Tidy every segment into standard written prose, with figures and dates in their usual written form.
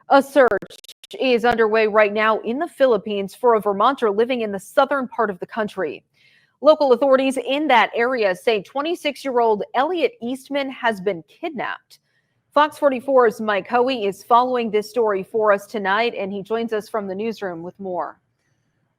A search is underway right now in the Philippines for a Vermonter living in the southern part of the country. Local authorities in that area say 26-year-old Elliot Eastman has been kidnapped. Fox 44's Mike Hoey is following this story for us tonight, and he joins us from the newsroom with more.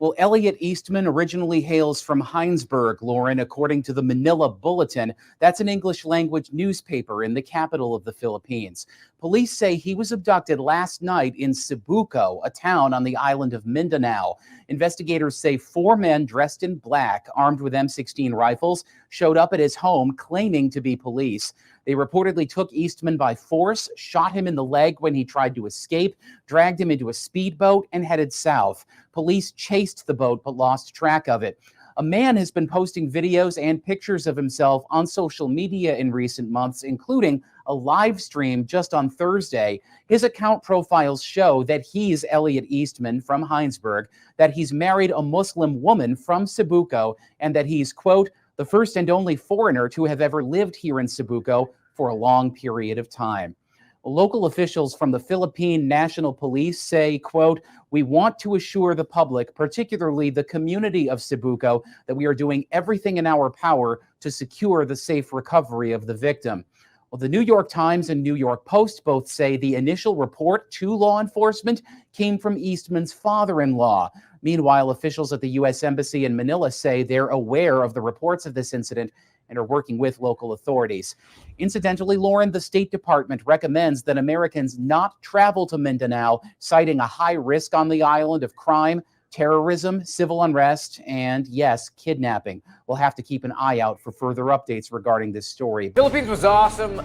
Well, Elliot Eastman originally hails from Heinsberg, Lauren, according to the Manila Bulletin. That's an English language newspaper in the capital of the Philippines. Police say he was abducted last night in Cebuco, a town on the island of Mindanao. Investigators say 4 men dressed in black, armed with M16 rifles, showed up at his home claiming to be police. They reportedly took Eastman by force, shot him in the leg when he tried to escape, dragged him into a speedboat, and headed south. Police chased the boat but lost track of it. A man has been posting videos and pictures of himself on social media in recent months, including a live stream just on Thursday. His account profiles show that he's Elliot Eastman from Heinsberg, that he's married a Muslim woman from Cebuco, and that he's, quote, the first and only foreigner to have ever lived here in Cebuco for a long period of time. Local officials from the Philippine National Police say, quote, we want to assure the public, particularly the community of Cebuco, that we are doing everything in our power to secure the safe recovery of the victim. Well, the New York Times and New York Post both say the initial report to law enforcement came from Eastman's father-in-law. Meanwhile, officials at the U.S. Embassy in Manila say they're aware of the reports of this incident and are working with local authorities. Incidentally, Lauren, the State Department recommends that Americans not travel to Mindanao, citing a high risk on the island of crime, terrorism, civil unrest, and yes, kidnapping. We'll have to keep an eye out for further updates regarding this story. Philippines was awesome.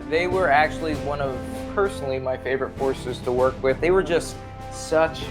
They were actually one of, personally, my favorite forces to work with. They were just such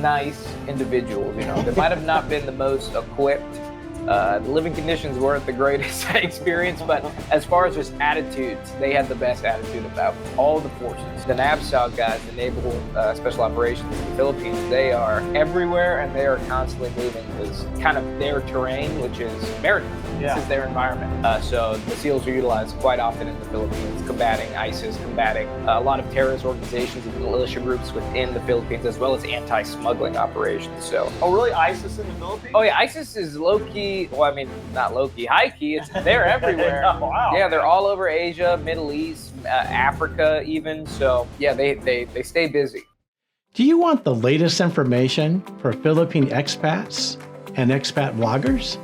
nice individuals, you know. They might have not been the most equipped. The living conditions weren't the greatest experience, but as far as just attitudes, they had the best attitude about all the forces. The NABSOG guys, the Naval Special Operations in the Philippines, they are everywhere and they are constantly moving because kind of their terrain, which is maritime. This is their environment. So the SEALs are utilized quite often in the Philippines, combating ISIS, combating a lot of terrorist organizations and militia groups within the Philippines, as well as anti-smuggling operations. So, oh, really? ISIS in the Philippines? Oh, yeah. ISIS is low-key, well, I mean, not low-key, high-key. They're everywhere. Oh, wow. Yeah, they're all over Asia, Middle East, Africa even. So, yeah, they stay busy. Do you want the latest information for Philippine expats and expat vloggers?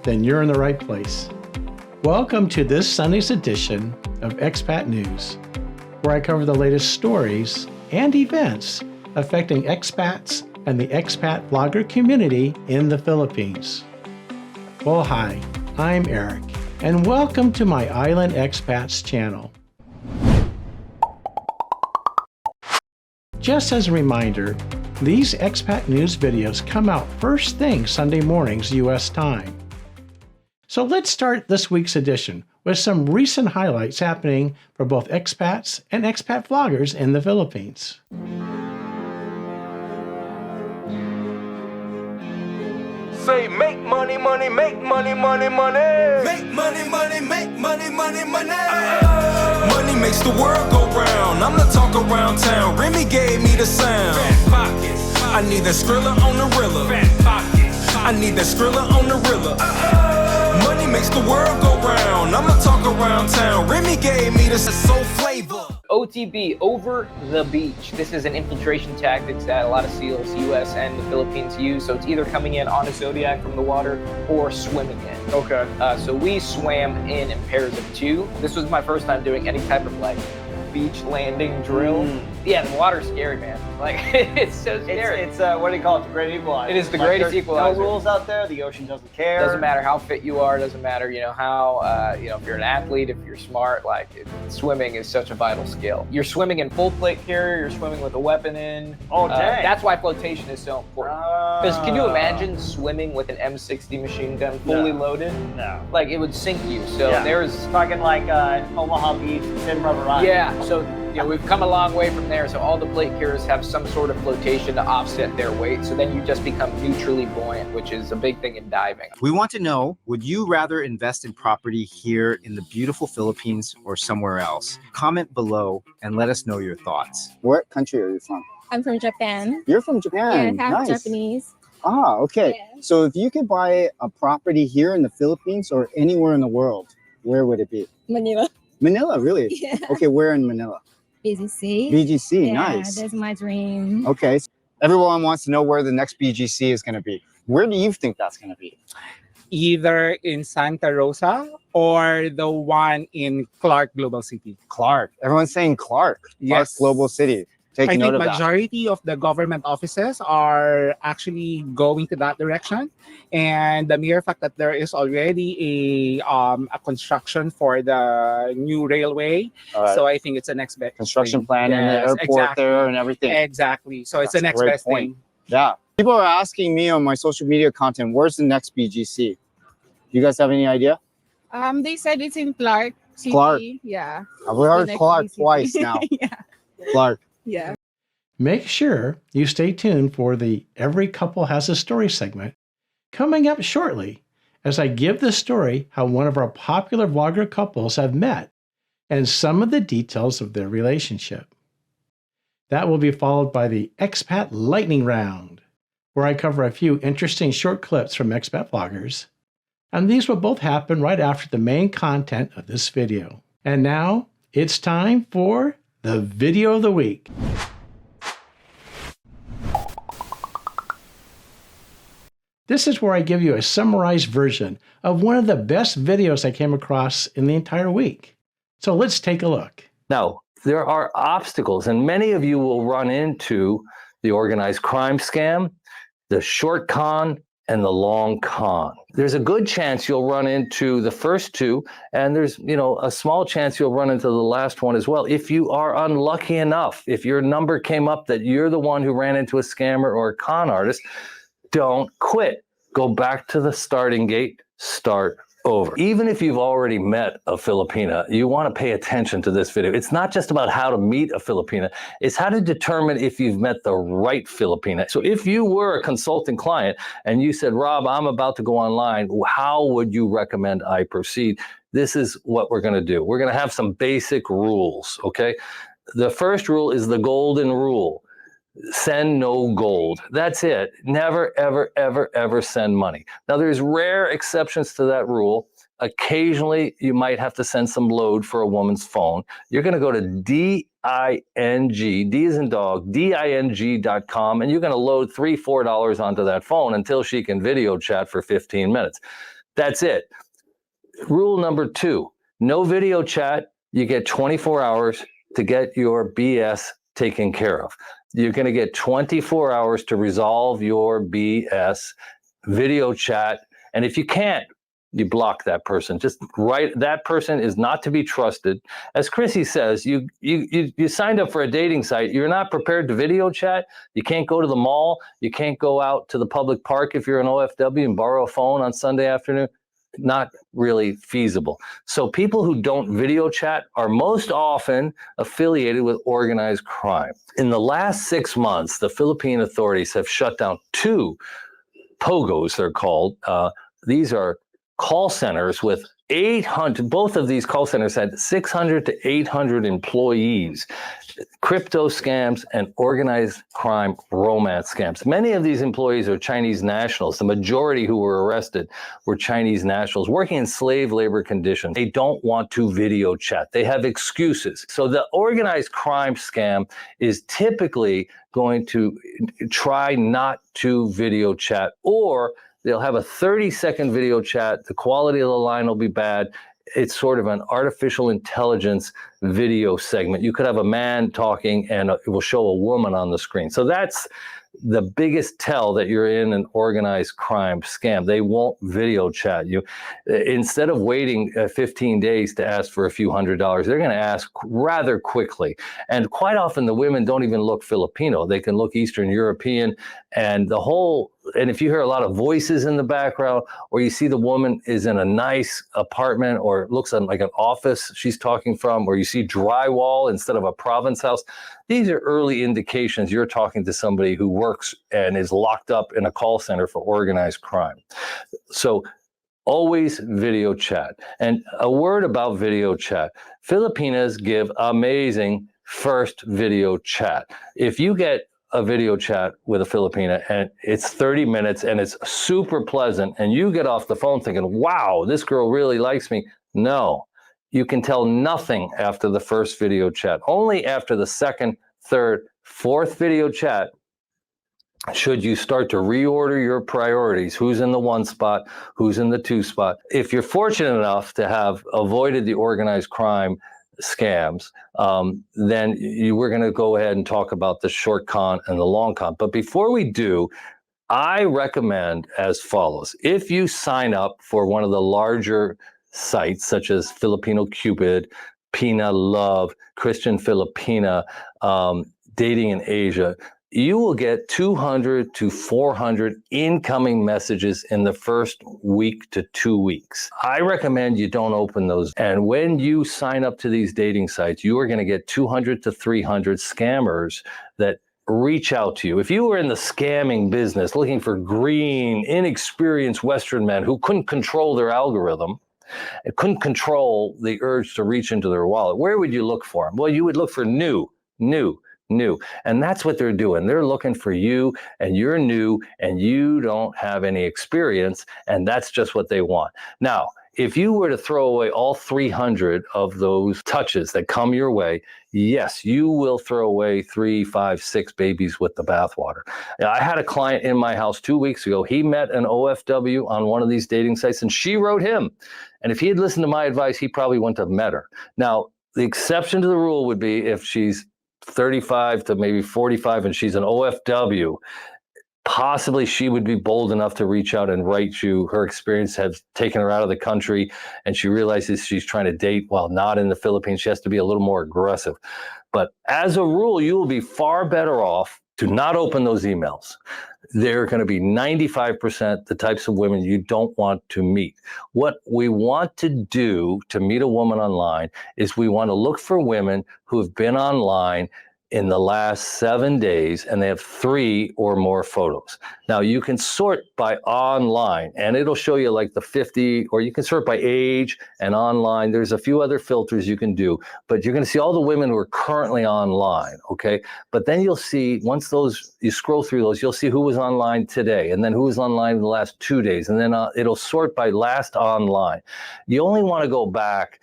Then you're in the right place. Welcome to this Sunday's edition of Expat News, where I cover the latest stories and events affecting expats and the expat vlogger community in the Philippines. Well, hi, I'm Eric, and welcome to my Island Expats channel. Just as a reminder, these Expat News videos come out first thing Sunday mornings U.S. time. So let's start this week's edition with some recent highlights happening for both expats and expat vloggers in the Philippines. Say make money, money, make money, money, money. Make money, money, make money, money, money. Money makes the world go round. I'm the talk around town. Remy gave me the sound. Fat pockets. I need that Skrilla on the Rilla. Fat pockets. I need that Skrilla on the Rilla. Money makes the world go round. I'm the talk around town. Remy gave me the soul flavor. OTB, over the beach. This is an infiltration tactic that a lot of SEALs, US and the Philippines use. So it's either coming in on a Zodiac from the water or swimming in. Okay. So we swam in pairs of 2. This was my first time doing any type of like beach landing drill. Yeah, the water's scary, man. Like, it's so scary. It's what do you call it? The great equalizer. It is the greatest equalizer. No rules out there. The ocean doesn't care. Doesn't matter how fit you are. Doesn't matter, you know, how, you know, if you're an athlete, if you're smart, like swimming is such a vital skill. You're swimming in full plate carrier. You're swimming with a weapon in. Oh, dang. That's why flotation is so important. Because can you imagine swimming with an M60 machine gun fully loaded? No. Like, it would sink you. So there's fucking like Omaha Beach, Thin Rubber Island. Yeah. So, we've come a long way from there. So all the plate carriers have some sort of flotation to offset their weight. So then you just become neutrally buoyant, which is a big thing in diving. We want to know, would you rather invest in property here in the beautiful Philippines or somewhere else? Comment below and let us know your thoughts. What country are you from? I'm from Japan. You're from Japan. Yeah, half Nice. Japanese. Ah, okay. Yeah. So if you could buy a property here in the Philippines or anywhere in the world, where would it be? Manila. Manila, really? Yeah. Okay, where in Manila? BGC. BGC, Yeah, nice. that's my dream. Okay. Everyone wants to know where the next BGC is going to be. Where do you think that's going to be? Either in Santa Rosa or the one in Clark Global City. Clark. Everyone's saying Clark. Clark Yes. Global City. Take I note think of that. majority of the government offices are actually going to that direction, and the mere fact that there is already a construction for the new railway, All right. so I think it's the next best Construction thing. plan and the Yes, airport exactly. there and everything. Exactly. So it's the That's a next great best point. thing. Yeah. People are asking me on my social media content, where's the next BGC? You guys have any idea? They said it's in Clark City. Clark. Yeah. I've heard next Clark BGC. twice now. Yeah. Clark. Yeah. Make sure you stay tuned for the Every Couple Has a Story segment coming up shortly as I give the story how one of our popular vlogger couples have met and some of the details of their relationship. That will be followed by the Expat Lightning Round, where I cover a few interesting short clips from expat vloggers. And these will both happen right after the main content of this video. And now it's time for the video of the week. This is where I give you a summarized version of one of the best videos I came across in the entire week. So let's take a look. Now, there are obstacles, and many of you will run into the organized crime scam, the short con, and the long con. There's a good chance you'll run into the first two, and there's, a small chance you'll run into the last one as well. If you are unlucky enough, if your number came up that you're the one who ran into a scammer or a con artist, don't quit. Go back to the starting gate, start over. Even if you've already met a Filipina, you want to pay attention to this video. It's not just about how to meet a Filipina, it's how to determine if you've met the right Filipina. So if you were a consulting client and you said, Rob, I'm about to go online, how would you recommend I proceed? This is what we're going to do. We're going to have some basic rules, okay? The first rule is the golden rule. Send no gold. That's it. Never, ever, ever, ever send money. Now, there's rare exceptions to that rule. Occasionally, you might have to send some load for a woman's phone. You're going to go to DING, D as in dog, DING.com, and you're going to load $3, $4 onto that phone until she can video chat for 15 minutes. That's it. Rule number 2, no video chat. You get 24 hours to get your BS taken care of. You're going to get 24 hours to resolve your BS, video chat. And if you can't, you block that person. Just write, that person is not to be trusted. As Chrissy says, you signed up for a dating site. You're not prepared to video chat. You can't go to the mall. You can't go out to the public park if you're an OFW and borrow a phone on Sunday afternoon. Not really feasible. So people who don't video chat are most often affiliated with organized crime. In the last 6 months, the Philippine authorities have shut down 2 POGOs, they're called. These are call centers with 800, both of these call centers had 600 to 800 employees, crypto scams and organized crime romance scams. Many of these employees are Chinese nationals. The majority who were arrested were Chinese nationals working in slave labor conditions. They don't want to video chat. They have excuses. So the organized crime scam is typically going to try not to video chat, or they'll have a 30-second video chat. The quality of the line will be bad. It's sort of an artificial intelligence video segment. You could have a man talking and it will show a woman on the screen. So that's the biggest tell that you're in an organized crime scam. They won't video chat you. Instead of waiting 15 days to ask for a few $100s, they're going to ask rather quickly. And quite often the women don't even look Filipino. They can look Eastern European. And the whole and if you hear a lot of voices in the background, or you see the woman is in a nice apartment, or it looks like an office she's talking from, or you see drywall instead of a province house, these are early indications you're talking to somebody who works and is locked up in a call center for organized crime. So always video chat. And a word about video chat. Filipinas give amazing first video chat. If you get a video chat with a Filipina and it's 30 minutes and it's super pleasant and you get off the phone thinking, wow, this girl really likes me. No, you can tell nothing after the first video chat. Only after the second, third, fourth video chat should you start to reorder your priorities. Who's in the 1 spot, who's in the 2 spot. If you're fortunate enough to have avoided the organized crime scams, then we're going to go ahead and talk about the short con and the long con. But before we do, I recommend as follows. If you sign up for one of the larger sites, such as Filipino Cupid, Pina Love, Christian Filipina, Dating in Asia, you will get 200 to 400 incoming messages in the first week to 2 weeks. I recommend you don't open those. And when you sign up to these dating sites, you are going to get 200 to 300 scammers that reach out to you. If you were in the scamming business looking for green, inexperienced Western men who couldn't control their algorithm, and couldn't control the urge to reach into their wallet, where would you look for them? Well, you would look for new. And that's what they're doing. They're looking for you, and you're new and you don't have any experience, and that's just what they want. Now, if you were to throw away all 300 of those touches that come your way, yes, you will throw away 3, 5, 6 babies with the bathwater. I had a client in my house 2 weeks ago. He met an OFW on one of these dating sites, and she wrote him. And if he had listened to my advice, he probably wouldn't have met her. Now, the exception to the rule would be if she's 35 to maybe 45 and she's an OFW, possibly she would be bold enough to reach out and write you. Her experience has taken her out of the country, and she realizes she's trying to date while not in the Philippines. She has to be a little more aggressive. But as a rule, you will be far better off to not open those emails. They're going to be 95% the types of women you don't want to meet. What we want to do to meet a woman online is we want to look for women who have been online in the last 7 days and they have 3 or more photos. Now you can sort by online and it'll show you like the 50, or you can sort by age and online. There's a few other filters you can do, but you're going to see all the women who are currently online. Okay. But then you'll see, once those, you scroll through those, you'll see who was online today and then who was online in the last 2 days. And then it'll sort by last online. You only want to go back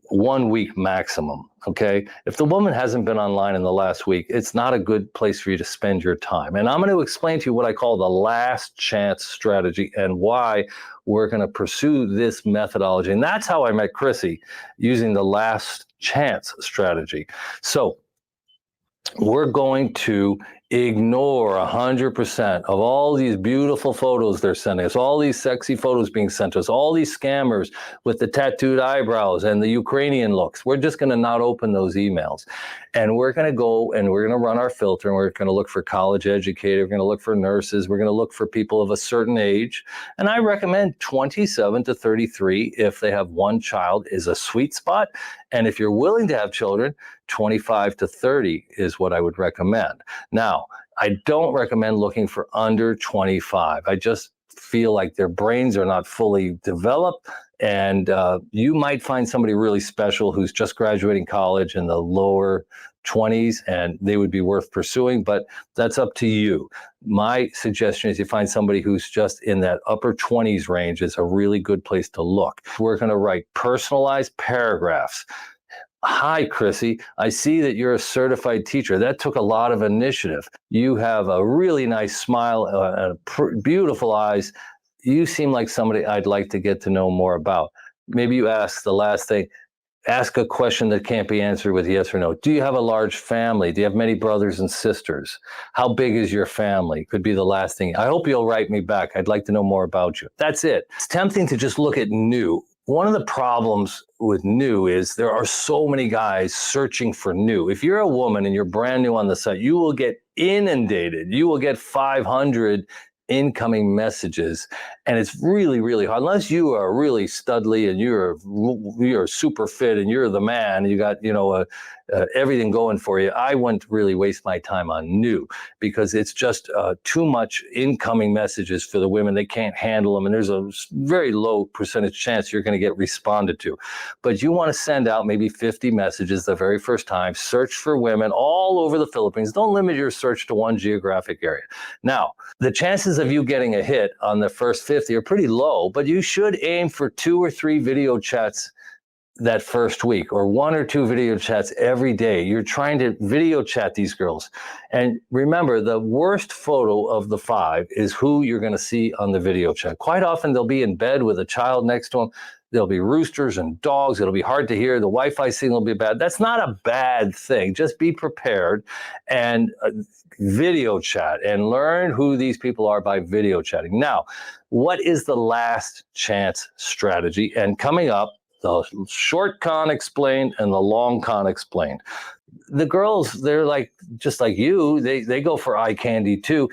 1 week maximum. Okay. If the woman hasn't been online in the last week, it's not a good place for you to spend your time. And I'm going to explain to you what I call the last chance strategy and why we're going to pursue this methodology. And that's how I met Chrissy, using the last chance strategy. So we're going to ignore 100% of all these beautiful photos they're sending us, all these sexy photos being sent to us, all these scammers with the tattooed eyebrows and the Ukrainian looks. We're just going to not open those emails. And we're going to go and we're going to run our filter, and we're going to look for college educated. We're going to look for nurses. We're going to look for people of a certain age. And I recommend 27 to 33 if they have 1 child is a sweet spot. And if you're willing to have children, 25 to 30 is what I would recommend. Now, I don't recommend looking for under 25. I just feel like their brains are not fully developed. And you might find somebody really special who's just graduating college in the lower 20s, and they would be worth pursuing, but that's up to you. My suggestion is you find somebody who's just in that upper 20s range is a really good place to look. We're going to write personalized paragraphs. Hi, Chrissy. I see that you're a certified teacher. That took a lot of initiative. You have a really nice smile, beautiful eyes. You seem like somebody I'd like to get to know more about. Maybe you ask the last thing, ask a question that can't be answered with yes or no. Do you have a large family? Do you have many brothers and sisters? How big is your family? Could be the last thing. I hope you'll write me back. I'd like to know more about you. That's it. It's tempting to just look at new. One of the problems with new is there are so many guys searching for new. If you're a woman and you're brand new on the site, you will get inundated. You will get 500 incoming messages, and it's really, really hard. Unless you are really studly and you're super fit and you're the man, you got, everything going for you, I wouldn't really waste my time on new, because it's just too much incoming messages for the women. They can't handle them, and there's a very low percentage chance you're going to get responded to. But you want to send out maybe 50 messages the very first time. Search for women all over the Philippines. Don't limit your search to one geographic area. Now, the chances of you getting a hit on the first 50 are pretty low, but you should aim for 2 or 3 video chats that first week, or 1 or 2 video chats every day. You're trying to video chat these girls. And remember, the worst photo of the 5 is who you're going to see on the video chat. Quite often they'll be in bed with a child next to them. There'll be roosters and dogs. It'll be hard to hear. The Wi-Fi signal will be bad. That's not a bad thing. Just be prepared and video chat and learn who these people are by video chatting. Now, what is the last chance strategy? And coming up, the short con explained and the long con explained. The girls, they're just like you, they go for eye candy too,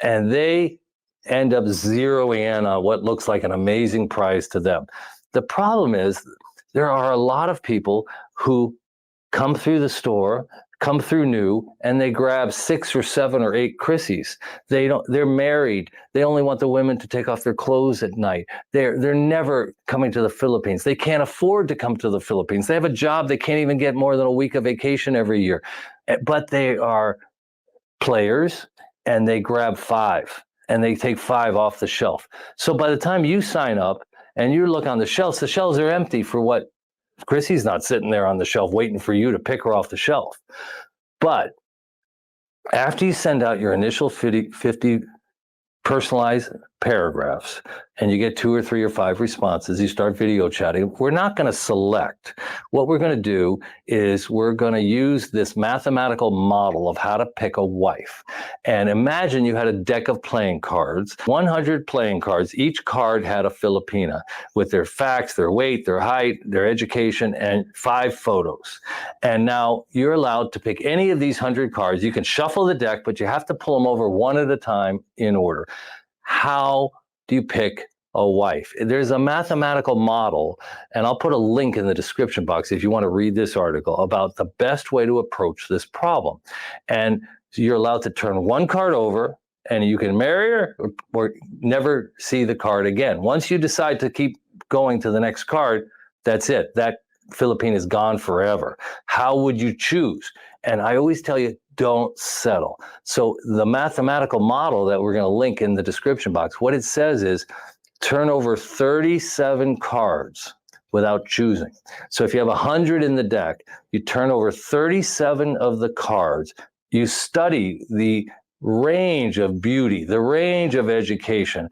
and they end up zeroing in on what looks like an amazing prize to them. The problem is there are a lot of people who come through the store, come through new, and they grab 6 or 7 or 8 Chrissies. They're married. They only want the women to take off their clothes at night. They're never coming to the Philippines. They can't afford to come to the Philippines. They have a job. They can't even get more than a week of vacation every year. But they are players, and they grab 5, and they take 5 off the shelf. So by the time you sign up and you look on the shelves are empty for what? Chrissy's not sitting there on the shelf waiting for you to pick her off the shelf. But after you send out your initial 50 personalized paragraphs and you get 2 or 3 or 5 responses, you start video chatting. We're not going to select. What we're going to do is we're going to use this mathematical model of how to pick a wife. And imagine you had a deck of playing cards, 100 playing cards. Each card had a Filipina with their facts, their weight, their height, their education, and 5 photos. And now you're allowed to pick any of these 100 cards. You can shuffle the deck, but you have to pull them over one at a time in order. How do you pick a wife? There's a mathematical model, and I'll put a link in the description box if you want to read this article about the best way to approach this problem. And you're allowed to turn one card over, and you can marry her or never see the card again. Once you decide to keep going to the next card, that's it. That Philippine is gone forever. How would you choose? And I always tell you, don't settle. So the mathematical model that we're going to link in the description box, what it says is turn over 37 cards without choosing. So if you have 100 in the deck, you turn over 37 of the cards. You study the range of beauty, the range of education,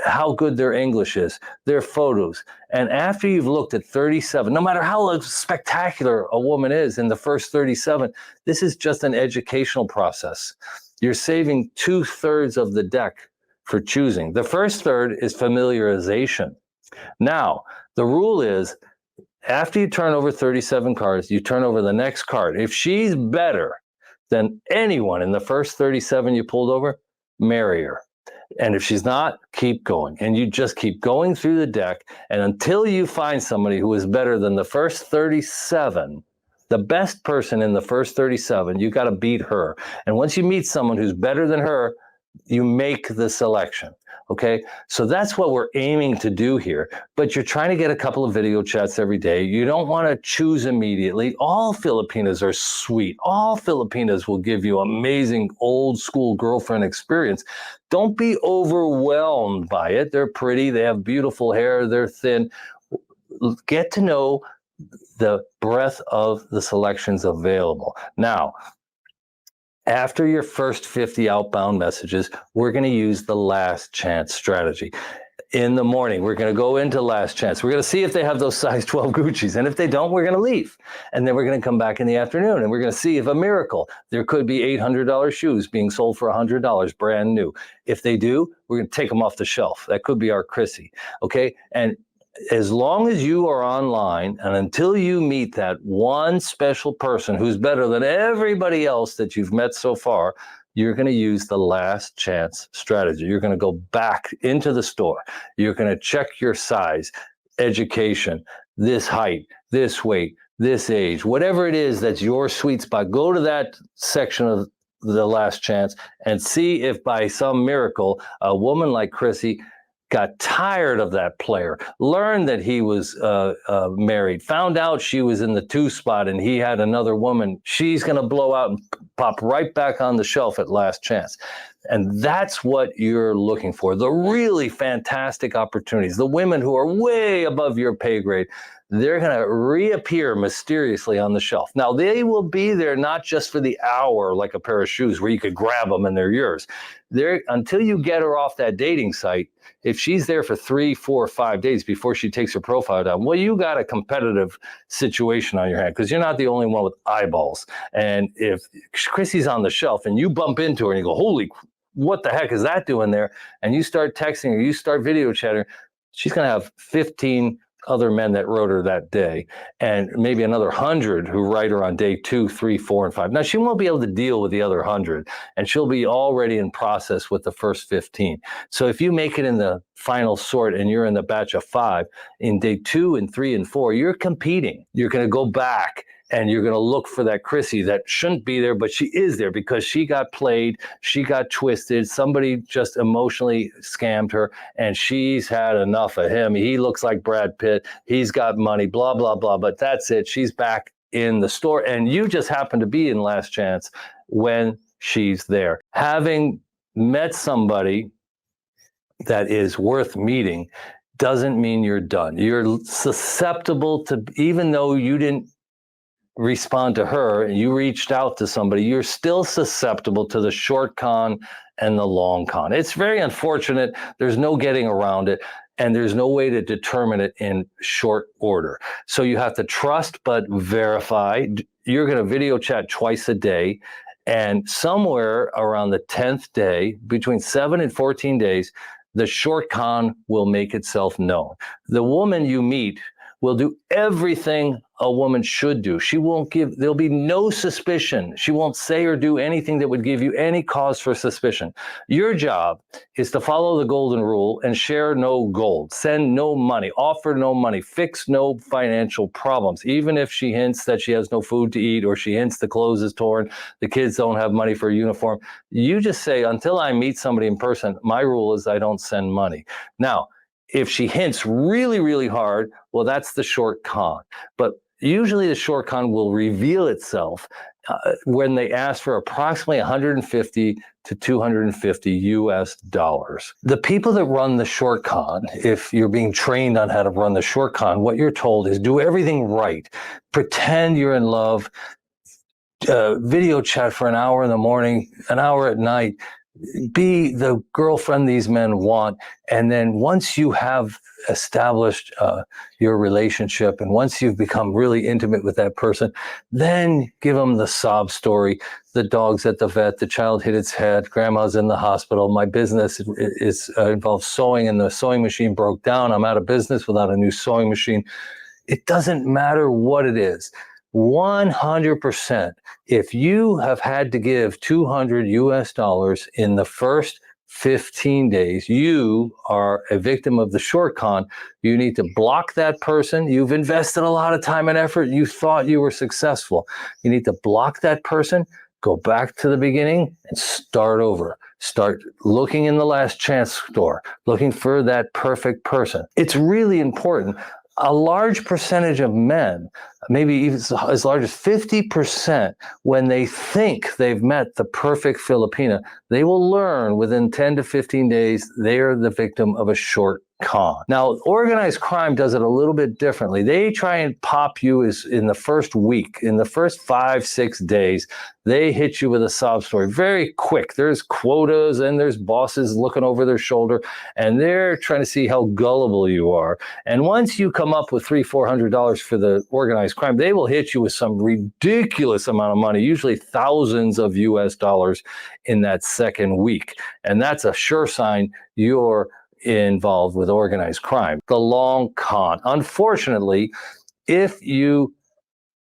how good their English is, their photos. And after you've looked at 37, no matter how spectacular a woman is in the first 37, this is just an educational process. You're saving 2/3 of the deck for choosing. The first third is familiarization. Now, the rule is after you turn over 37 cards, you turn over the next card. If she's better than anyone in the first 37 you pulled over, marry her. And if she's not, keep going. And you just keep going through the deck. And until you find somebody who is better than the first 37, the best person in the first 37, you got to beat her. And once you meet someone who's better than her, you make the selection. Okay, so that's what we're aiming to do here. But you're trying to get a couple of video chats every day. You don't want to choose immediately. All Filipinas are sweet. All Filipinas will give you amazing old school girlfriend experience. Don't be overwhelmed by it. They're pretty. They have beautiful hair. They're thin. Get to know the breadth of the selections available. Now, after your first 50 outbound messages, we're going to use the last chance strategy. In the morning, we're going to go into last chance. We're going to see if they have those size 12 Guccis. And if they don't, we're going to leave. And then we're going to come back in the afternoon and we're going to see if a miracle. There could be $800 shoes being sold for $100, brand new. If they do, we're going to take them off the shelf. That could be our Chrissy. Okay. And as long as you are online and until you meet that one special person who's better than everybody else that you've met so far, you're going to use the last chance strategy. You're going to go back into the store. You're going to check your size, education, this height, this weight, this age, whatever it is that's your sweet spot. Go to that section of the last chance and see if by some miracle a woman like Chrissy got tired of that player, learned that he was married, found out she was in the 2 spot and he had another woman. She's going to blow out and pop right back on the shelf at last chance. And that's what you're looking for. The really fantastic opportunities, the women who are way above your pay grade, they're going to reappear mysteriously on the shelf. Now, they will be there not just for the hour like a pair of shoes where you could grab them and they're yours. Until you get her off that dating site, if she's there for 3, 4, 5 days before she takes her profile down, well, you got a competitive situation on your hand because you're not the only one with eyeballs. And if Chrissy's on the shelf and you bump into her and you go, holy, what the heck is that doing there? And you start texting her, you start video chatting, she's going to have 15 other men that wrote her that day, and maybe another 100 who write her on day 2, 3, 4, and 5. Now, she won't be able to deal with the other 100, and she'll be already in process with the first 15. So if you make it in the final sort and you're in the batch of 5, in day 2 and 3 and 4, you're competing. You're going to go back and you're going to look for that Chrissy that shouldn't be there, but she is there because she got played, she got twisted, somebody just emotionally scammed her, and she's had enough of him. He looks like Brad Pitt, he's got money, blah, blah, blah, but that's it. She's back in the store, and you just happen to be in last chance when she's there. Having met somebody that is worth meeting doesn't mean you're done. You're susceptible to, even though you didn't respond to her and you reached out to somebody, you're still susceptible to the short con and the long con. It's very unfortunate. There's no getting around it, and there's no way to determine it in short order. So you have to trust but verify. You're going to video chat twice a day, and somewhere around the 10th day, between 7 and 14 days, the short con will make itself known. The woman you meet will do everything a woman should do. There'll be no suspicion. She won't say or do anything that would give you any cause for suspicion. Your job is to follow the golden rule and share no gold, send no money, offer no money, fix no financial problems. Even if she hints that she has no food to eat, or she hints the clothes is torn, the kids don't have money for a uniform, you just say, until I meet somebody in person, my rule is I don't send money. Now, if she hints really, really hard, well, that's the short con. But usually the short con will reveal itself when they ask for approximately 150 to 250 US dollars. The people that run the short con, if you're being trained on how to run the short con, what you're told is do everything right. Pretend you're in love, video chat for an hour in the morning, an hour at night, be the girlfriend these men want. And then once you have established your relationship, and once you've become really intimate with that person, then give them the sob story. The dog's at the vet, the child hit its head, grandma's in the hospital, my business is involves sewing and the sewing machine broke down, I'm out of business without a new sewing machine. It doesn't matter what it is. 100%. If you have had to give 200 US dollars in the first 15 days, you are a victim of the short con. You need to block that person. You've invested a lot of time and effort. You thought you were successful. You need to block that person, go back to the beginning and start over. Start looking in the last chance store, looking for that perfect person. It's really important. A large percentage of men, maybe even as large as 50%, when they think they've met the perfect Filipina, they will learn within 10 to 15 days they are the victim of a short con. Now, organized crime does it a little bit differently. They try and pop you in the first week, in the first 5-6 days, they hit you with a sob story very quick. There's quotas and there's bosses looking over their shoulder, and they're trying to see how gullible you are. And once you come up with $300-400 for the organized crime, they will hit you with some ridiculous amount of money, usually thousands of US dollars in that second week. And that's a sure sign you're involved with organized crime. The long con. Unfortunately, if you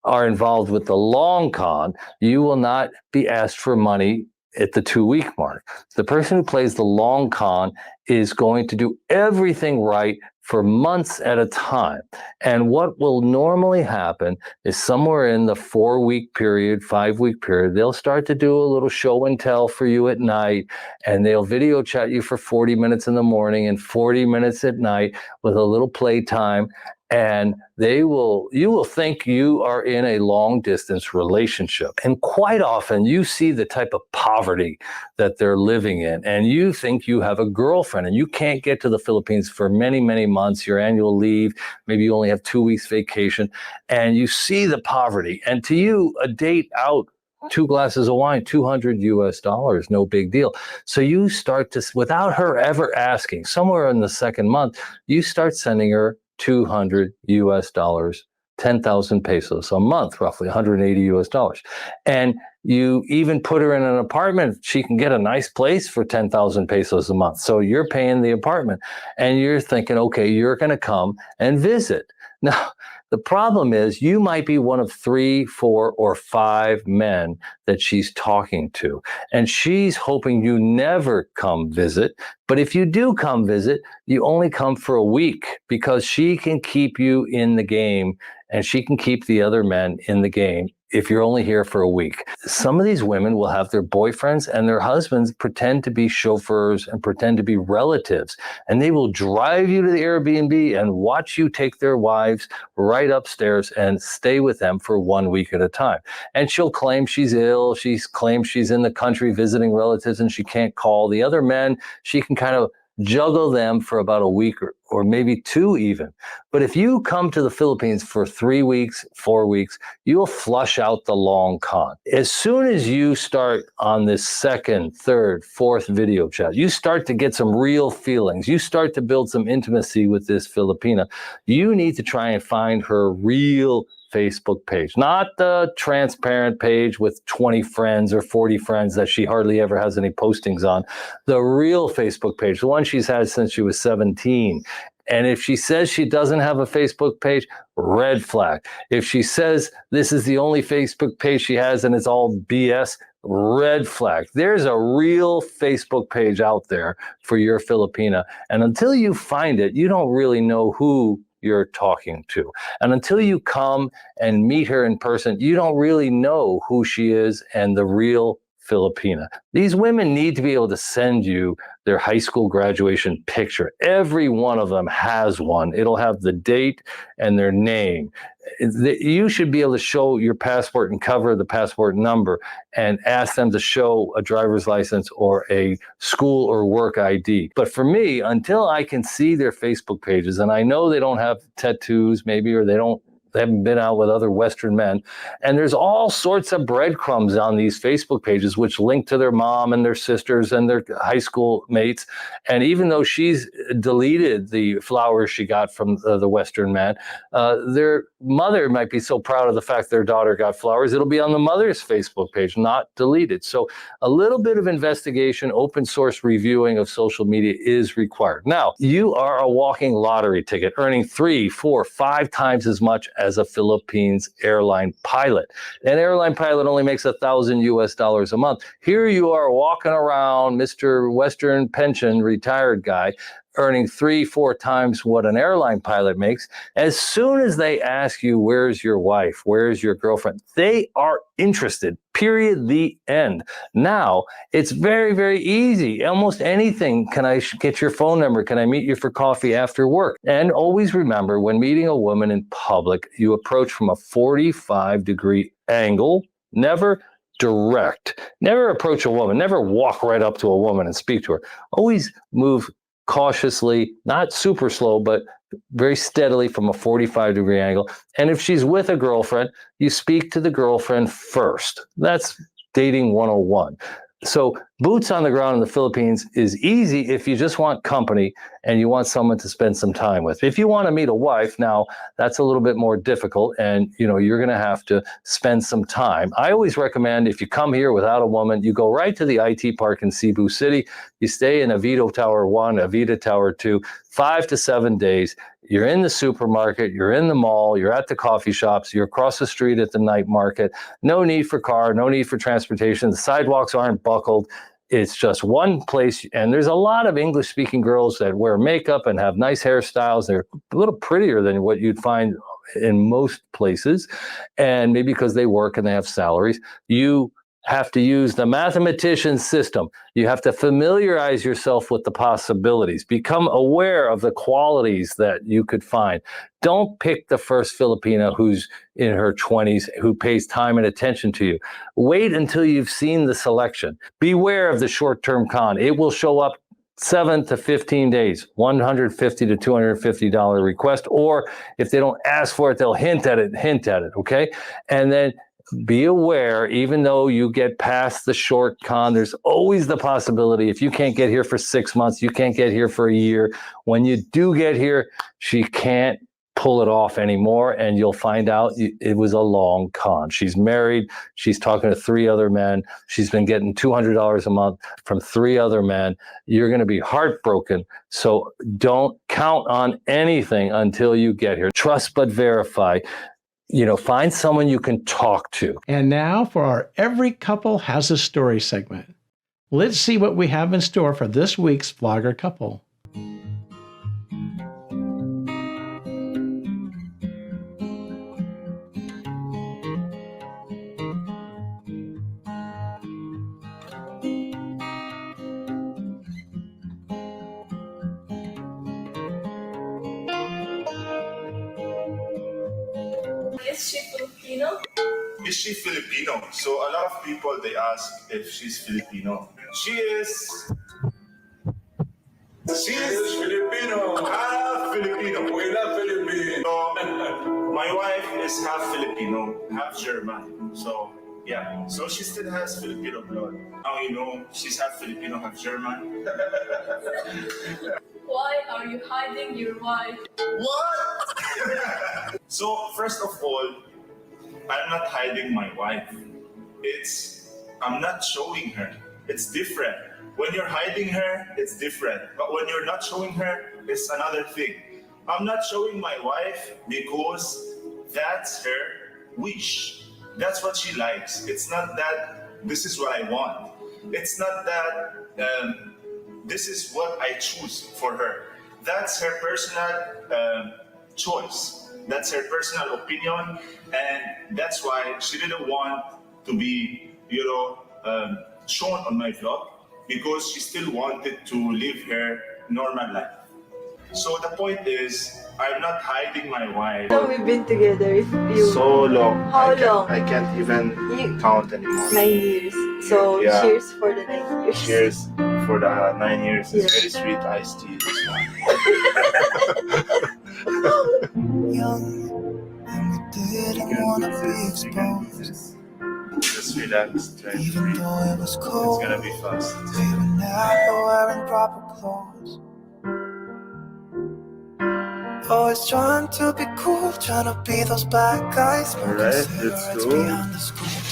are involved with the long con, you will not be asked for money at the 2-week mark. The person who plays the long con is going to do everything right for months at a time. And what will normally happen is somewhere in the 4-week period, 5-week period, they'll start to do a little show and tell for you at night, and they'll video chat you for 40 minutes in the morning and 40 minutes at night with a little playtime. And you will think you are in a long distance relationship. And quite often you see the type of poverty that they're living in, and you think you have a girlfriend and you can't get to the Philippines for many, many months, your annual leave, maybe you only have 2 weeks vacation, and you see the poverty. And to you, a date out, 2 glasses of wine, $200, no big deal. So you start to, without her ever asking, somewhere in the second month, you start sending her $200, 10,000 pesos a month, roughly $180. And you even put her in an apartment. She can get a nice place for 10,000 pesos a month. So you're paying the apartment and you're thinking, okay, you're going to come and visit. Now, the problem is you might be one of 3, 4, or 5 men that she's talking to. And she's hoping you never come visit. But if you do come visit, you only come for a week, because she can keep you in the game and she can keep the other men in the game if you're only here for a week. Some of these women will have their boyfriends and their husbands pretend to be chauffeurs and pretend to be relatives. And they will drive you to the Airbnb and watch you take their wives right upstairs and stay with them for 1 week at a time. And she'll claim she's ill. She claims she's in the country visiting relatives and she can't call. The other men, she can kind of juggle them for about a week or maybe 2 even. But if you come to the Philippines for 3 weeks, 4 weeks, you'll flush out the long con. As soon as you start on this 2nd, 3rd, 4th video chat, you start to get some real feelings. You start to build some intimacy with this Filipina. You need to try and find her real Facebook page, not the transparent page with 20 friends or 40 friends that she hardly ever has any postings on. The real Facebook page, the one she's had since she was 17. And if she says she doesn't have a Facebook page, red flag. If she says this is the only Facebook page she has and it's all BS, red flag. There's a real Facebook page out there for your Filipina. And until you find it, you don't really know who you're talking to. And until you come and meet her in person, you don't really know who she is and the real Filipina. These women need to be able to send you their high school graduation picture. Every one of them has one. It'll have the date and their name. You should be able to show your passport and cover the passport number and ask them to show a driver's license or a school or work ID. But for me, until I can see their Facebook pages, and I know they don't have tattoos maybe, or they haven't been out with other Western men. And there's all sorts of breadcrumbs on these Facebook pages, which link to their mom and their sisters and their high school mates. And even though she's deleted the flowers she got from the Western man, their mother might be so proud of the fact their daughter got flowers, it'll be on the mother's Facebook page, not deleted. So a little bit of investigation, open source reviewing of social media is required. Now, you are a walking lottery ticket, earning 3, 4, 5 times as much as a Philippines airline pilot. An airline pilot only makes $1,000 a month. Here you are walking around, Mr. Western pension retired guy, earning 3, 4 times what an airline pilot makes. As soon as they ask you, where's your wife? Where's your girlfriend? They are interested, period, the end. Now, it's very, very easy. Almost anything. Can I get your phone number? Can I meet you for coffee after work? And always remember, when meeting a woman in public, you approach from a 45-degree angle, never direct. Never approach a woman. Never walk right up to a woman and speak to her. Always move cautiously, not super slow, but very steadily from a 45-degree angle. And if she's with a girlfriend, you speak to the girlfriend first. That's dating 101. So boots on the ground in the Philippines is easy if you just want company and you want someone to spend some time with. If you want to meet a wife, now that's a little bit more difficult, and you're going to have to spend some time. I always recommend, if you come here without a woman, you go right to the IT park in Cebu City. You stay in Avito Tower 1, Avita Tower 2, 5 to 7 days. You're in the supermarket, you're in the mall, you're at the coffee shops, you're across the street at the night market. No need for car, no need for transportation. The sidewalks aren't buckled. It's just one place, and there's a lot of English-speaking girls that wear makeup and have nice hairstyles. They're a little prettier than what you'd find in most places, and maybe because they work and they have salaries. You have to use the mathematician system. You have to familiarize yourself with the possibilities. Become aware of the qualities that you could find. Don't pick the first Filipina who's in her 20s, who pays time and attention to you. Wait until you've seen the selection. Beware of the short-term con. It will show up 7 to 15 days, $150 to $250 request, or if they don't ask for it, they'll hint at it, okay? And then be aware, even though you get past the short con, there's always the possibility, if you can't get here for 6 months, you can't get here for a year. When you do get here, she can't pull it off anymore, and you'll find out it was a long con. She's married, she's talking to 3 other men, she's been getting $200 a month from 3 other men. You're going to be heartbroken, so don't count on anything until you get here. Trust but verify. Find someone you can talk to. And now for our Every Couple Has a Story segment. Let's see what we have in store for this week's vlogger couple. Is she Filipino? Is she Filipino? So a lot of people, they ask if she's Filipino. She is Filipino. Half Filipino. We love Filipino. So, my wife is half Filipino, half German. So yeah, so she still has Filipino blood. Now she's half Filipino, half German. Why are you hiding your wife? What? So first of all, I'm not hiding my wife. I'm not showing her. It's different. When you're hiding her, it's different. But when you're not showing her, it's another thing. I'm not showing my wife because that's her wish. That's what she likes. It's not that this is what I want. It's not that this is what I choose for her. That's her personal choice. That's her personal opinion, and that's why she didn't want to be, shown on my vlog, because she still wanted to live her normal life. So the point is, I'm not hiding my wife. How long we've been together? So long. How long? I can't even count anymore. 9 years. So Yeah. cheers for the 9 years. Cheers for the 9 years. It's Yeah. very sweet iced tea. Didn't wanna be exposed. Just relax, try to breathe. Though it was cold, It's gonna be fast. we were never wearing proper clothes. Always trying to be cool, trying to be those bad guys. Alright, let's go.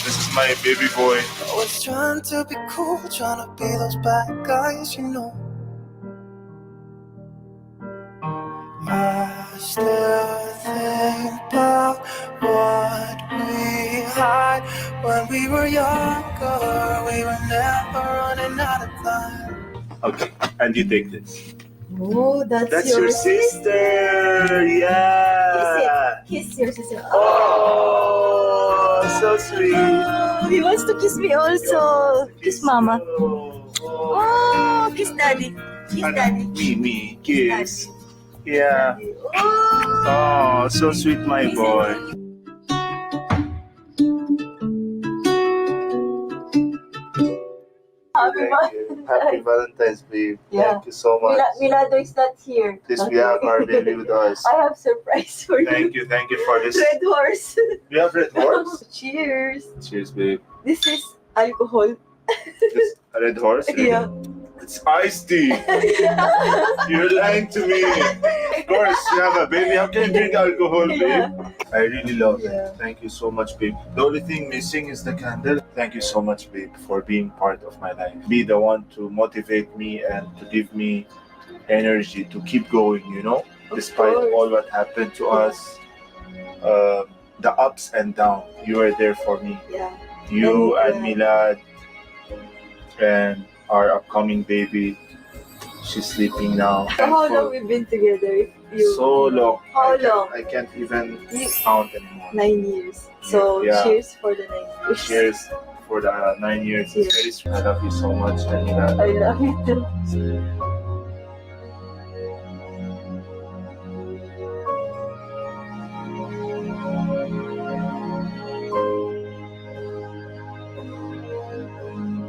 This is my baby boy. Always trying to be cool, trying to be those bad guys, I still think about what we had when we were younger. We were never running out of time. Okay, and you take this. Oh, that's your sister. Yeah. Kiss your sister. Oh, so sweet. Oh, he wants to kiss me also. Kiss mama. Oh, kiss daddy. Kiss daddy. Me, kiss. Yeah. Oh, so sweet, my boy. Happy Valentine's, babe. Yeah. Thank you so much. Milado is not here. This we have our baby with us. I have surprise for you. Thank you for this. Red horse. We have red horse. Cheers. Cheers, babe. This is alcohol. This A red horse? Yeah. It's iced tea. You're lying to me. Of course, you have a baby. How can you drink alcohol, babe? I really love it. Thank you so much, babe. The only thing missing is the candle. Thank you so much, babe, for being part of my life. Be the one to motivate me and to give me energy to keep going, you know? Despite all what happened to us, the ups and downs, you were there for me. Yeah. You and Milad and our upcoming baby. She's sleeping now. How long we've been together? So long. How long? I can't even count anymore. 9 years. So Yeah. cheers for the 9 years. Cheers for the 9 years. It's very sweet. I love you so much, Anila. I love you too.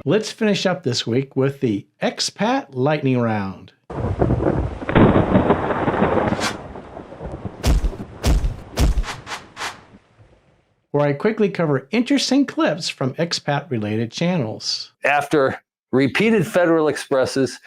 Let's finish up this week with the Expat Lightning Round. Where I quickly cover interesting clips from expat-related channels. After repeated Federal Expresses,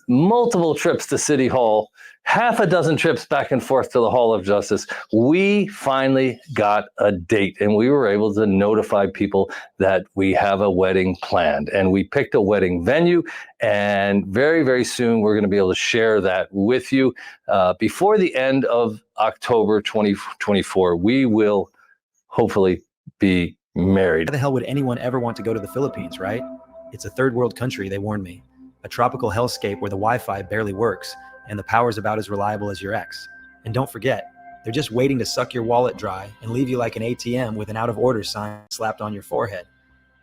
multiple trips to City Hall, half a dozen trips back and forth to the Hall of Justice, we finally got a date and we were able to notify people that we have a wedding planned. And we picked a wedding venue, and very, very soon we're going to be able to share that with you. Before the end of October 2024, we will hopefully be married. Why the hell would anyone ever want to go to the Philippines, right? It's a third world country, they warned me. A tropical hellscape where the Wi-Fi barely works and the power's about as reliable as your ex. And don't forget, they're just waiting to suck your wallet dry and leave you like an ATM with an out of order sign slapped on your forehead.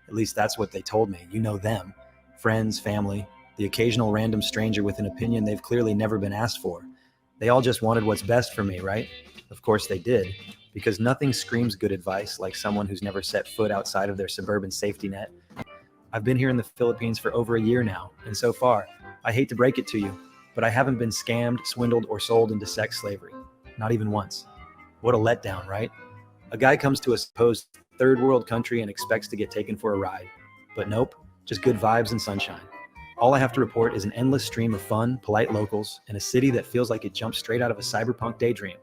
At least that's what they told me. You know them. Friends, family, the occasional random stranger with an opinion they've clearly never been asked for. They all just wanted what's best for me, right? Of course they did. Because nothing screams good advice like someone who's never set foot outside of their suburban safety net. I've been here in the Philippines for over a year now, and so far, I hate to break it to you, but I haven't been scammed, swindled, or sold into sex slavery. Not even once. What a letdown, right? A guy comes to a supposed third world country and expects to get taken for a ride. But nope, just good vibes and sunshine. All I have to report is an endless stream of fun, polite locals, and a city that feels like it jumped straight out of a cyberpunk daydream.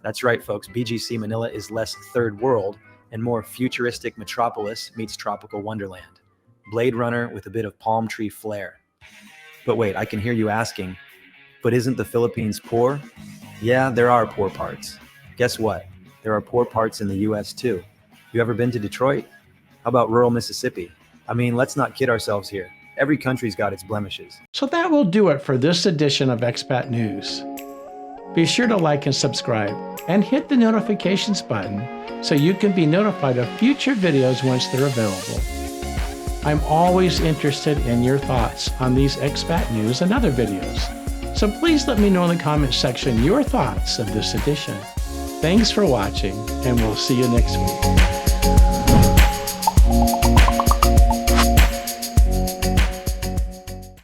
That's right, folks, BGC Manila is less third world and more futuristic metropolis meets tropical wonderland. Blade Runner with a bit of palm tree flair. But wait, I can hear you asking, but isn't the Philippines poor? Yeah, there are poor parts. Guess what? There are poor parts in the US too. You ever been to Detroit? How about rural Mississippi? I mean, let's not kid ourselves here. Every country's got its blemishes. So that will do it for this edition of Expat News. Be sure to like and subscribe and hit the notifications button so you can be notified of future videos once they're available. I'm always interested in your thoughts on these expat news and other videos, so please let me know in the comments section your thoughts of this edition. Thanks for watching, and we'll see you next week.